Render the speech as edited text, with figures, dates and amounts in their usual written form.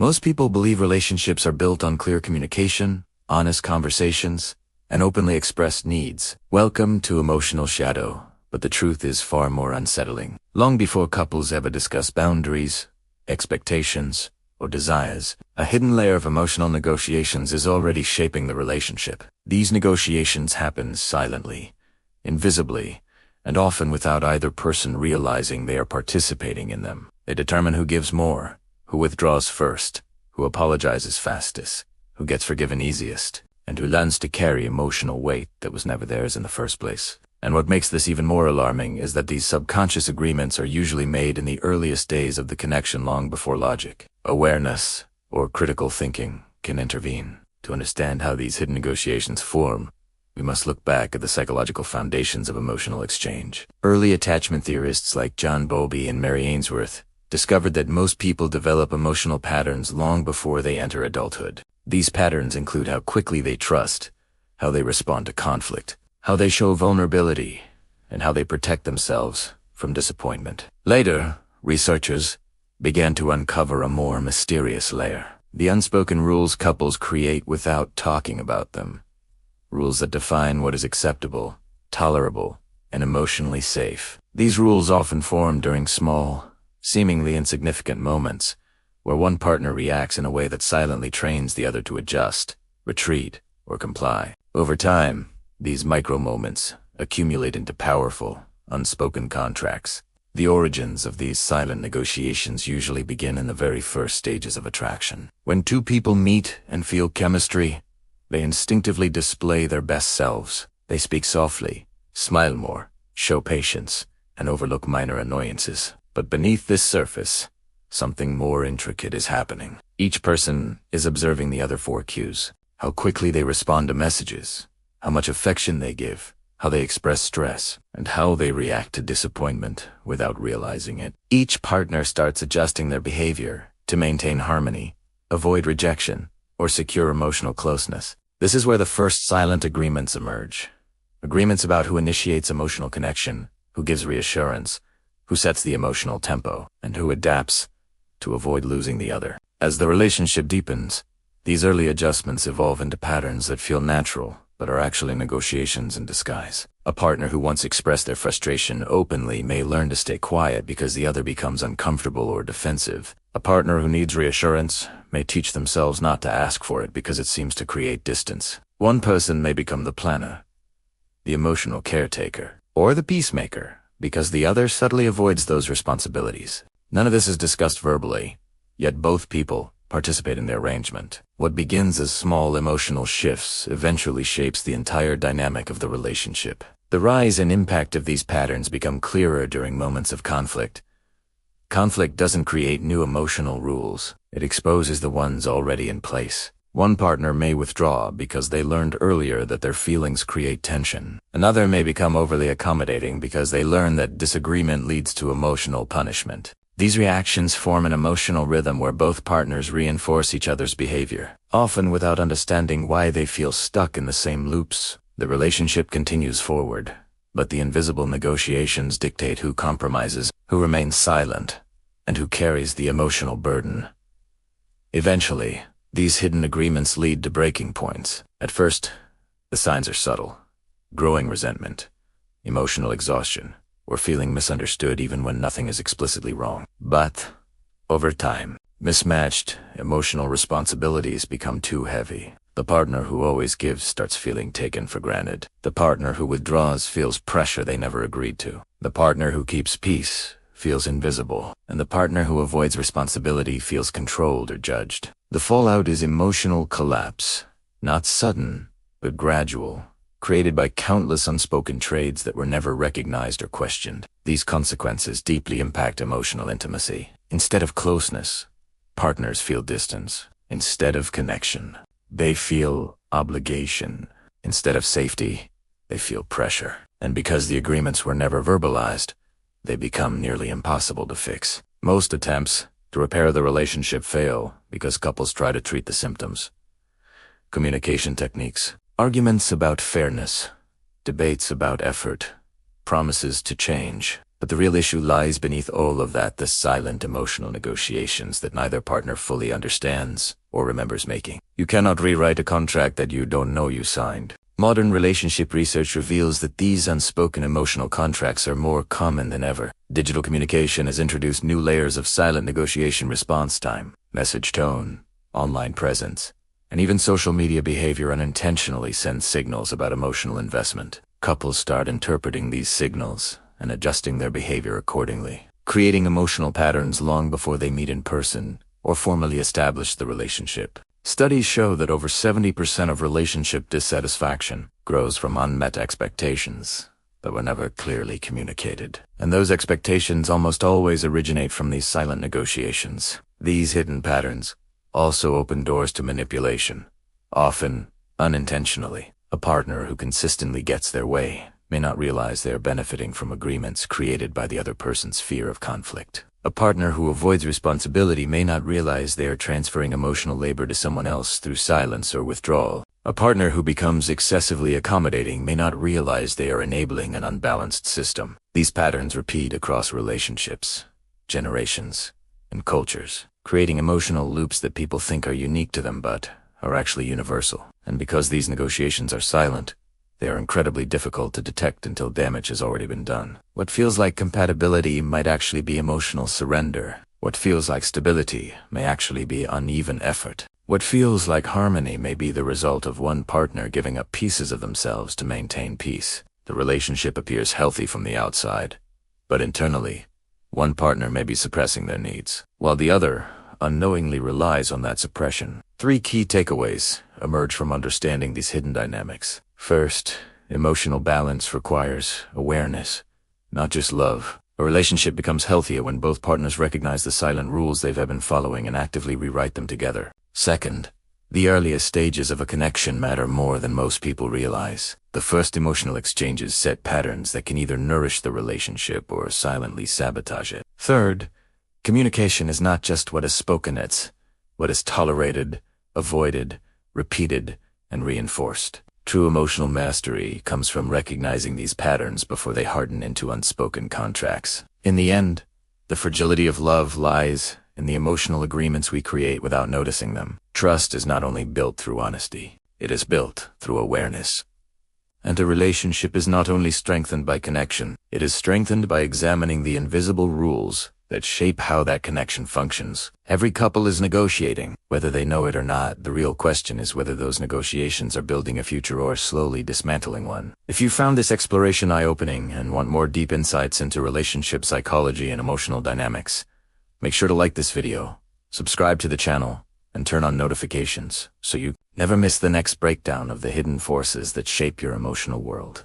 Most people believe relationships are built on clear communication, honest conversations, and openly expressed needs. Welcome to Emotional Shadow, but the truth is far more unsettling. Long before couples ever discuss boundaries, expectations, or desires, a hidden layer of emotional negotiations is already shaping the relationship. These negotiations happen silently, invisibly, and often without either person realizing they are participating in them. They determine who gives more, who withdraws first, who apologizes fastest, who gets forgiven easiest, and who learns to carry emotional weight that was never theirs in the first place. And what makes this even more alarming is that these subconscious agreements are usually made in the earliest days of the connection, long before logic, awareness, or critical thinking can intervene. To understand how these hidden negotiations form, we must look back at the psychological foundations of emotional exchange. Early attachment theorists like John Bowlby and Mary Ainsworth discovered that most people develop emotional patterns long before they enter adulthood. These patterns include how quickly they trust, how they respond to conflict, how they show vulnerability, and how they protect themselves from disappointment. Later, researchers began to uncover a more mysterious layer: the unspoken rules couples create without talking about them. Rules that define what is acceptable, tolerable, and emotionally safe. These rules often form during small, seemingly insignificant moments, where one partner reacts in a way that silently trains the other to adjust, retreat, or comply. Over time, these micro-moments accumulate into powerful, unspoken contracts. The origins of these silent negotiations usually begin in the very first stages of attraction. When two people meet and feel chemistry, they instinctively display their best selves. They speak softly, smile more, show patience, and overlook minor annoyances. But beneath this surface, something more intricate is happening. Each person is observing the other for cues: how quickly they respond to messages, how much affection they give, how they express stress, and how they react to disappointment without realizing it. Each partner starts adjusting their behavior to maintain harmony, avoid rejection, or secure emotional closeness. This is where the first silent agreements emerge. Agreements about who initiates emotional connection, who gives reassurance, who sets the emotional tempo, and who adapts to avoid losing the other. As the relationship deepens, these early adjustments evolve into patterns that feel natural, but are actually negotiations in disguise. A partner who once expressed their frustration openly may learn to stay quiet because the other becomes uncomfortable or defensive. A partner who needs reassurance may teach themselves not to ask for it because it seems to create distance. One person may become the planner, the emotional caretaker, or the peacemaker because the other subtly avoids those responsibilities. None of this is discussed verbally, yet both people participate in the arrangement. What begins as small emotional shifts eventually shapes the entire dynamic of the relationship. The rise and impact of these patterns become clearer during moments of conflict. Conflict doesn't create new emotional rules, it exposes the ones already in place. One partner may withdraw because they learned earlier that their feelings create tension. Another may become overly accommodating because they learn that disagreement leads to emotional punishment. These reactions form an emotional rhythm where both partners reinforce each other's behavior, often without understanding why they feel stuck in the same loops. The relationship continues forward, but the invisible negotiations dictate who compromises, who remains silent, and who carries the emotional burden. Eventually, these hidden agreements lead to breaking points. At first, the signs are subtle: growing resentment, emotional exhaustion, or feeling misunderstood even when nothing is explicitly wrong. But, over time, mismatched emotional responsibilities become too heavy. The partner who always gives starts feeling taken for granted. The partner who withdraws feels pressure they never agreed to. The partner who keeps peace feels invisible. And the partner who avoids responsibility feels controlled or judged. The fallout is emotional collapse, not sudden, but gradual, created by countless unspoken trades that were never recognized or questioned. These consequences deeply impact emotional intimacy. Instead of closeness, partners feel distance. Instead of connection, they feel obligation. Instead of safety, they feel pressure. And because the agreements were never verbalized, they become nearly impossible to fix. Most attempts to repair the relationship fail because couples try to treat the symptoms. Communication techniques, arguments about fairness, debates about effort, promises to change. But the real issue lies beneath all of that, the silent emotional negotiations that neither partner fully understands or remembers making. You cannot rewrite a contract that you don't know you signed. Modern relationship research reveals that these unspoken emotional contracts are more common than ever. Digital communication has introduced new layers of silent negotiation: response time, message tone, online presence, and even social media behavior unintentionally sends signals about emotional investment. Couples start interpreting these signals and adjusting their behavior accordingly, creating emotional patterns long before they meet in person or formally establish the relationship. Studies show that over 70% of relationship dissatisfaction grows from unmet expectations that were never clearly communicated. And those expectations almost always originate from these silent negotiations. These hidden patterns also open doors to manipulation, often unintentionally. A partner who consistently gets their way may not realize they are benefiting from agreements created by the other person's fear of conflict. A partner who avoids responsibility may not realize they are transferring emotional labor to someone else through silence or withdrawal. A partner who becomes excessively accommodating may not realize they are enabling an unbalanced system. These patterns repeat across relationships, generations, and cultures, creating emotional loops that people think are unique to them but are actually universal. And because these negotiations are silent, they are incredibly difficult to detect until damage has already been done. What feels like compatibility might actually be emotional surrender. What feels like stability may actually be uneven effort. What feels like harmony may be the result of one partner giving up pieces of themselves to maintain peace. The relationship appears healthy from the outside, but internally, one partner may be suppressing their needs, while the other unknowingly relies on that suppression. 3 key takeaways emerge from understanding these hidden dynamics. First, emotional balance requires awareness, not just love. A relationship becomes healthier when both partners recognize the silent rules they've been following and actively rewrite them together. Second, the earliest stages of a connection matter more than most people realize. The first emotional exchanges set patterns that can either nourish the relationship or silently sabotage it. Third, communication is not just what is spoken, it's what is tolerated, avoided, repeated, and reinforced. True emotional mastery comes from recognizing these patterns before they harden into unspoken contracts. In the end, the fragility of love lies in the emotional agreements we create without noticing them. Trust is not only built through honesty, it is built through awareness. And a relationship is not only strengthened by connection, it is strengthened by examining the invisible rules that shape how that connection functions. Every couple is negotiating, whether they know it or not. The real question is whether those negotiations are building a future or slowly dismantling one. If you found this exploration eye-opening and want more deep insights into relationship psychology and emotional dynamics, make sure to like this video, subscribe to the channel, and turn on notifications so you never miss the next breakdown of the hidden forces that shape your emotional world.